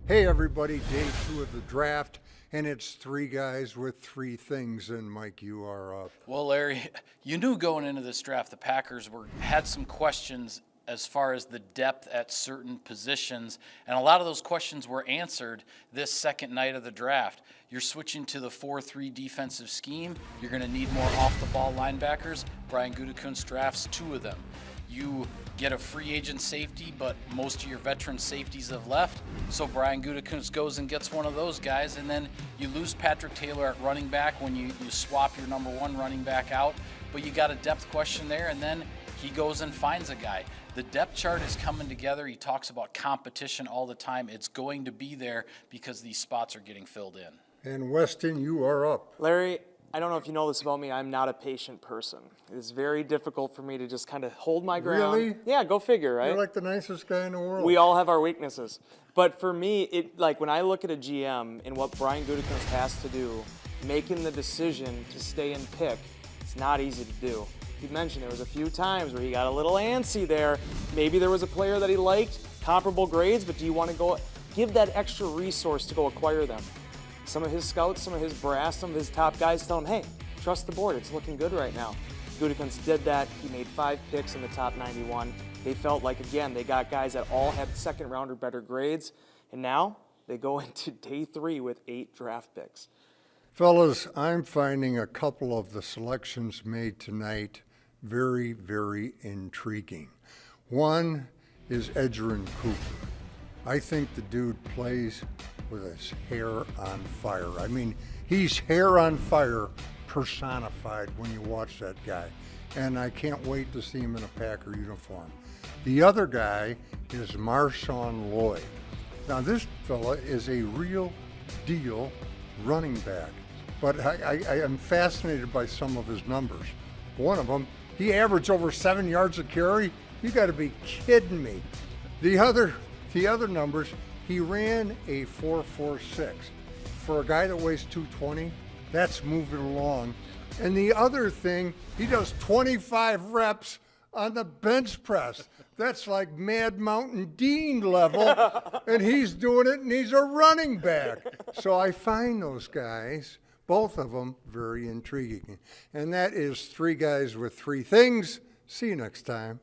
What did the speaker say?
Hey everybody, day 2 of the draft, and it's 3 guys with 3 things, and Mike, you are up. Well, Larry, you knew going into this draft the Packers had some questions as far as the depth at certain positions, and a lot of those questions were answered this second night of the draft. You're switching to the 4-3 defensive scheme. You're going to need more off-the-ball linebackers. Brian Gutekunst drafts 2 of them. You get a free agent safety, but most of your veteran safeties have left. So Brian Gutekunst goes and gets one of those guys, and then you lose Patrick Taylor at running back when you swap your number 1 running back out. But you got a depth question there, and then he goes and finds a guy. The depth chart is coming together. He talks about competition all the time. It's going to be there because these spots are getting filled in. And Weston, you are up. Larry, I don't know if you know this about me. I'm not a patient person. It's very difficult for me to just kind of hold my ground. Really? Yeah, go figure, right? You're like the nicest guy in the world. We all have our weaknesses. But for me, when I look at a GM and what Brian Gutekunst has to do, making the decision to stay and pick, it's not easy to do. He mentioned there was a few times where he got a little antsy there. Maybe there was a player that he liked, comparable grades, but do you want to go give that extra resource to go acquire them? Some of his scouts, some of his brass, some of his top guys tell him, hey, trust the board. It's looking good right now. Gutekunst did that. He made 5 picks in the top 91. They felt like, again, they got guys that all had second round or better grades. And now they go into day 3 with 8 draft picks. Fellas, I'm finding a couple of the selections made tonight very, very intriguing. One is Edgerrin Cooper. I think the dude plays with his hair on fire. I mean, he's hair on fire personified when you watch that guy. And I can't wait to see him in a Packer uniform. The other guy is Marshawn Lloyd. Now, this fella is a real deal running back, but I am fascinated by some of his numbers. One of them, he averaged over 7 yards a carry. You got to be kidding me. The other numbers, he ran a 4.46. For a guy that weighs 220, that's moving along. And the other thing, he does 25 reps on the bench press. That's like Mad Mountain Dean level, and he's doing it, and he's a running back. So I find those guys, both of them, very intriguing. And that is 3 guys with 3 things. See you next time.